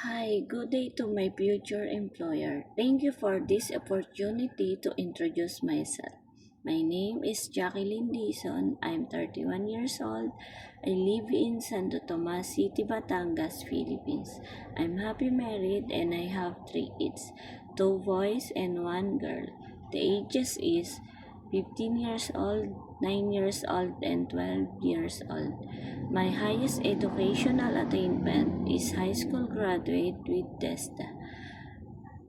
Hi, good day to my future employer. Thank you for this opportunity to introduce myself. My name is Jacqueline Dizon. I'm 31 years old. I live in Santo Tomas City, Batangas, Philippines. I'm happy married and I have 3 kids, 2 boys and 1 girl. The ages is 15 years old, 9 years old, and 12 years old. My highest educational attainment is high school graduate with TESDA,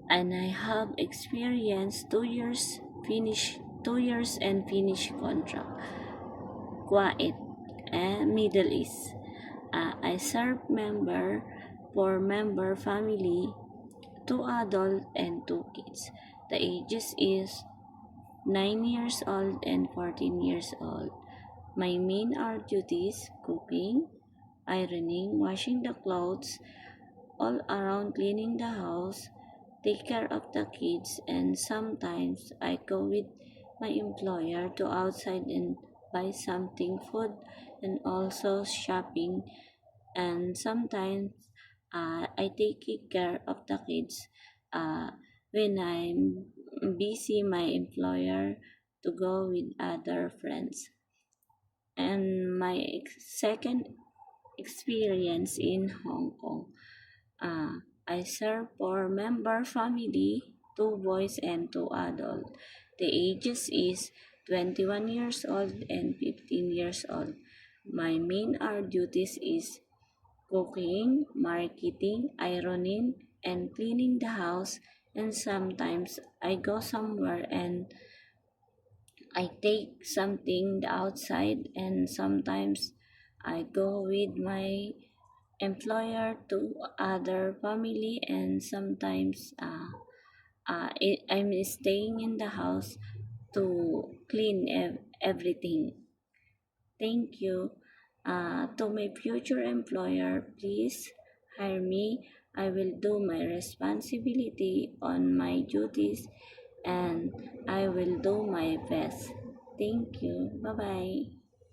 and I have experienced 2 years and finish contract. Kuwait and Middle East. I serve member for member family, 2 adult and 2 kids. The ages is 9 years old and 14 years old. My main are duties: cooking, ironing, washing the clothes, all around cleaning the house, take care of the kids, and sometimes I go with my employer to outside and buy something food and also shopping, and sometimes I take care of the kids when I'm busy my employer to go with other friends. And my second experience in Hong Kong. I serve for member family, 2 boys and 2 adults. The ages is 21 years old and 15 years old. My main duties is cooking, marketing, ironing, and cleaning the house. And sometimes I go somewhere and I take something outside, and sometimes I go with my employer to other family, and sometimes I'm staying in the house to clean everything. Thank you. To my future employer, please hire me. I will do my responsibility on my duties and I will do my best. Thank you. Bye bye.